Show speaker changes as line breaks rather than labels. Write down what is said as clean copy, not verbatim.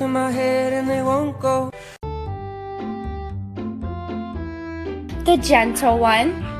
to my head and they won't go.
The gentle one.